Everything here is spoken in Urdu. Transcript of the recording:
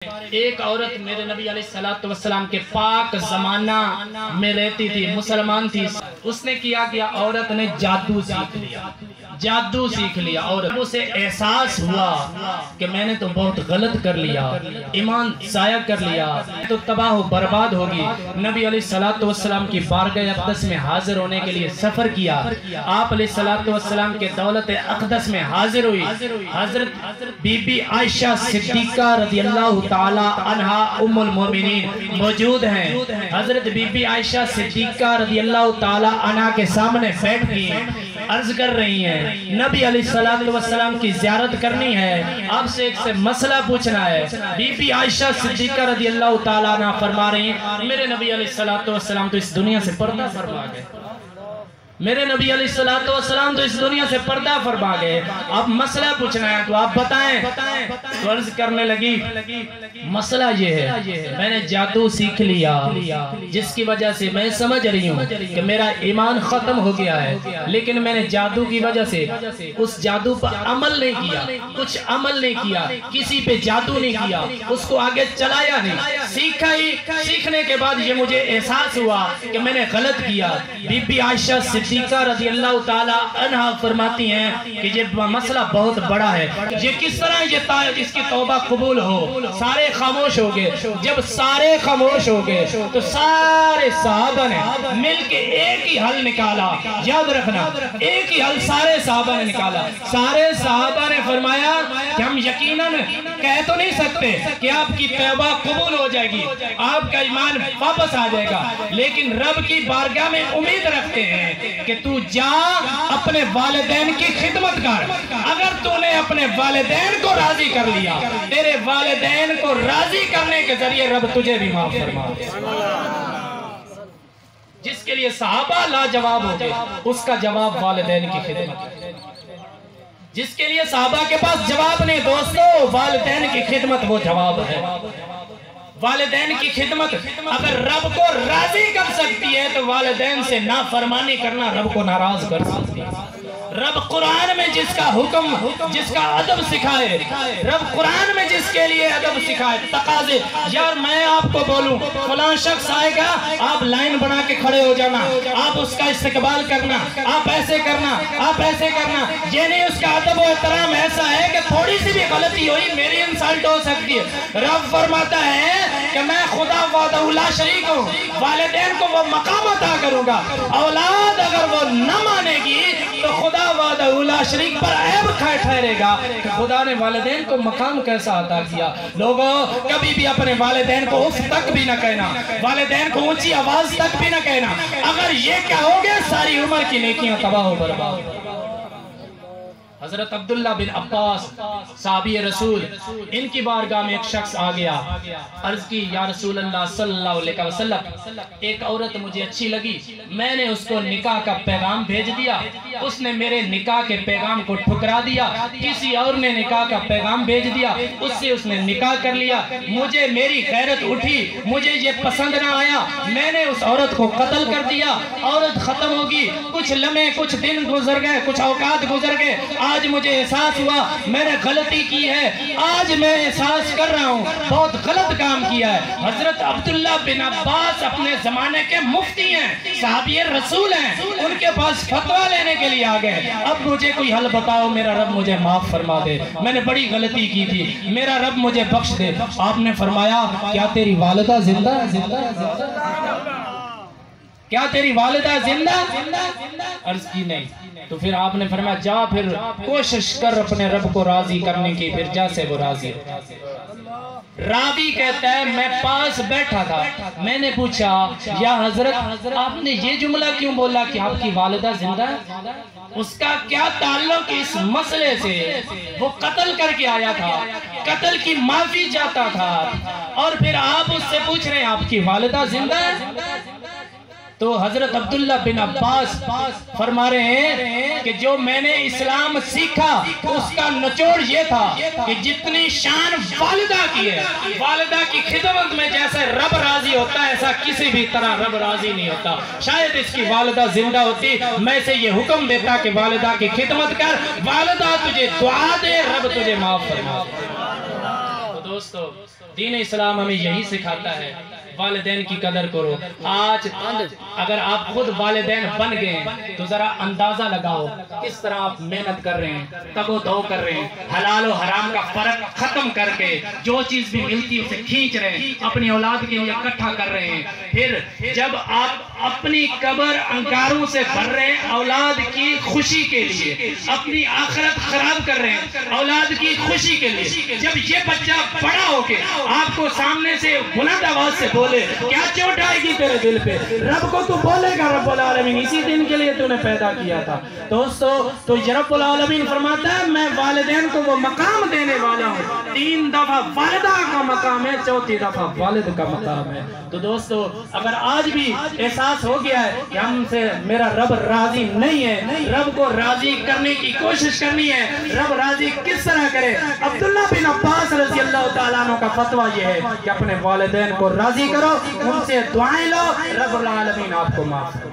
ایک عورت میرے نبی علیہ السلام کے پاک زمانہ میں رہتی تھی، مسلمان تھی۔ اس نے کیا عورت نے جادو سیکھ لیا اور اسے احساس ہوا کہ میں نے تو بہت غلط کر لیا، ایمان ضائع کر لیا تو تباہ و برباد ہوگی۔ نبی علیہ السلام کی بارگاہ اقدس میں حاضر ہونے کے لیے سفر کیا۔ آپ علیہ السلام کے دولت اقدس میں حاضر ہوئی۔ حضرت بی بی عائشہ صدیقہ رضی اللہ تعالی عنہا ام المومنین موجود ہیں۔ حضرت بی بی عائشہ صدیقہ رضی اللہ تعالی عنہا کے سامنے بیٹھ گئی، عرض کر رہی ہیں نبی علیہ السلام کی زیارت کرنی ہے، آپ سے ایک سے مسئلہ پوچھنا ہے۔ بی بی عائشہ صدیقہ رضی اللہ تعالیٰ عنہ فرما رہی ہیں میرے نبی علیہ السلام تو اس دنیا سے پردہ فرما گئے، میرے نبی علیہ السلام تو اس دنیا سے پردہ فرما گئے، اب مسئلہ پوچھنا ہے تو آپ بتائیں۔ تو عرض کرنے لگی مسئلہ یہ ہے میں نے جادو سیکھ لیا جس کی وجہ سے میں سمجھ رہی ہوں کہ میرا ایمان ختم ہو گیا ہے، لیکن میں نے جادو کی وجہ سے اس جادو پر عمل نہیں کیا، کچھ عمل نہیں کیا، کسی پہ جادو نہیں کیا، اس کو آگے چلایا نہیں، سیکھا ہی۔ سیکھنے کے بعد یہ مجھے احساس ہوا کہ میں نے غلط کیا۔ بی بی عائشہ صدیقہ رضی اللہ تعالی عنہ فرماتی ہیں کہ یہ مسئلہ بہت بڑا ہے، یہ کس طرح اس کی توبہ قبول ہو۔ سارے خاموش ہو گئے، جب سارے خاموش ہو گئے تو سارے صحابہ نے مل کے ایک ہی حل نکالا، یاد رکھنا ایک ہی حل سارے صحابہ نے نکالا۔ سارے صحابہ نے فرمایا کہ ہم یقیناً کہہ تو نہیں سکتے کہ آپ کی توبہ قبول ہو جائے گی، آپ کا ایمان واپس آ جائے گا، لیکن رب کی بارگاہ میں امید رکھتے ہیں کہ تو جا اپنے والدین کی خدمت کر۔ اگر تو نے اپنے والدین کو راضی کر لیا، تیرے والدین کو راضی کرنے کے ذریعے رب تجھے بھی معاف فرما دے۔ جس کے لیے صحابہ لاجواب ہو گئے اس کا جواب والدین کی خدمت، جس کے لیے صحابہ کے پاس جواب نہیں دوستو، والدین کی خدمت وہ جواب ہے۔ والدین کی خدمت اگر رب کو راضی کر سکتی ہے تو والدین سے نافرمانی کرنا رب کو ناراض کر سکتی ہے۔ رب قرآن میں جس کا حکم، جس کا ادب سکھائے، رب قرآن میں جس کے لیے ادب سکھائے، تقاضے، یار میں آپ کو بولوں فلاں شخص آئے گا، آپ لائن بنا کے کھڑے ہو جانا، آپ اس کا استقبال کرنا، آپ ایسے کرنا، آپ ایسے کرنا، یہ نہیں اس کا ادب و احترام ایسا ہے کہ تھوڑی سی بھی غلطی ہوئی میری انسلٹ ہو سکتی ہے۔ رب فرماتا ہے کہ میں خدا وحدہ لا شریک ہوں، والدین کو وہ مقام عطا کروں گا، اولاد اگر وہ نہ مانے گی تو خدا وحدہ لا شریک پر عیب ٹھہرے گا کہ خدا نے والدین کو مقام کیسا عطا کیا۔ لوگوں کبھی بھی اپنے والدین کو اف تک بھی نہ کہنا، والدین کو اونچی آواز تک بھی نہ کہنا، اگر یہ کہو گے ساری عمر کی نیکیاں تباہ و برباد۔ حضرت عبداللہ بن عباس صحابی رسول، ان کی بارگاہ میں ایک شخص آ گیا، عرض کی یا رسول اللہ صلی اللہ علیہ وسلم ایک عورت مجھے اچھی لگی، میں نے اس کو نکاح کا پیغام بھیج دیا، اس نے میرے نکاح کے پیغام کو ٹھکرا دیا، کسی اور نے نکاح کا پیغام بھیج دیا، اس نے نکاح کر لیا، مجھے میری غیرت اٹھی، مجھے یہ پسند نہ آیا، میں نے اس عورت کو قتل کر دیا، عورت ختم ہوگی، کچھ لمحے کچھ دن گزر گئے، کچھ اوقات گزر گئے، آج مجھے احساس ہوا میں نے غلطی کی ہے، آج میں احساس کر رہا ہوں بہت غلط کام کیا ہے۔ حضرت عبداللہ بن عباس اپنے زمانے کے مفتی ہیں، صحابی رسول ہیں، ان کے پاس فتویٰ لینے کے لیے آ گئے، اب مجھے کوئی حل بتاؤ، میرا رب مجھے معاف فرما دے، میں نے بڑی غلطی کی تھی، میرا رب مجھے بخش دے۔ آپ نے فرمایا کیا تیری والدہ زندہ ہے؟ کیا تیری والدہ زندہ؟ عرض کی نہیں۔ تو پھر آپ نے فرمایا جا پھر کوشش کر اپنے رب کو راضی کرنے کی، پھر جا سے وہ راضی ہو۔ راوی کہتا ہے میں پاس بیٹھا تھا، میں نے پوچھا یا حضرت آپ نے یہ جملہ کیوں بولا کہ آپ کی والدہ زندہ ہے؟ اس کا کیا تعلق اس مسئلے سے؟ وہ قتل کر کے آیا تھا، قتل کی معافی چاہتا تھا، اور پھر آپ اس سے پوچھ رہے ہیں آپ کی والدہ زندہ ہے؟ تو حضرت عبداللہ بن عباس فرما رہے ہیں کہ جو میں نے اسلام سیکھا اس کا نچوڑ یہ تھا کہ جتنی شان والدہ کی ہے، والدہ کی خدمت میں جیسے رب راضی ہوتا ہے ایسا کسی بھی طرح رب راضی نہیں ہوتا۔ شاید اس کی والدہ زندہ ہوتی میں اسے یہ حکم دیتا کہ والدہ کی خدمت کر، والدہ تجھے دعا دے، رب تجھے معاف فرما دے۔ دوستو دین اسلام ہمیں یہی سکھاتا ہے والدین کی قدر کرو. آج اگر آپ خود والدین بن گئے تو ذرا اندازہ لگاؤ کس طرح آپ محنت کر رہے ہیں, تگ و دو کر رہے ہیں, حلال و حرام کا فرق ختم کر کے جو چیز بھی ملتی ہے اسے کھینچ رہے ہیں, اپنی اولاد کے لیے اکٹھا کر رہے ہیں. پھر جب آپ اپنی قبر انگاروں سے بھر رہے ہیں اولاد کی خوشی کے لیے, اپنی آخرت خراب کر رہے ہیں اولاد کی خوشی کے لیے, جب یہ بچہ بڑا ہو کے آپ کو سامنے سے بلند آواز سے بولے کیا چوٹ آئے گی تیرے دل پہ؟ رب کو تو بولے گا رب العالمین اسی دن کے لیے تو نے پیدا کیا تھا. دوستو تو یہ رب العالمین فرماتا ہے میں والدین کو وہ مقام دینے والا ہوں. 3 دفعہ والدہ کا مقام ہے, 4تھی دفعہ والد کا مقام ہے. تو دوستو اگر آج بھی احساس ہو گیا ہے کہ ہم سے میرا رب راضی نہیں ہے, رب کو راضی کرنے کی کوشش کرنی ہے. رب راضی کس طرح کرے؟ عبداللہ بن عباس رضی اللہ تعالیٰ عنہ کا فتویٰ یہ ہے کہ اپنے والدین کو راضی کرو, ان سے دعائیں لو, رب العالمین آپ کو معاف کرے.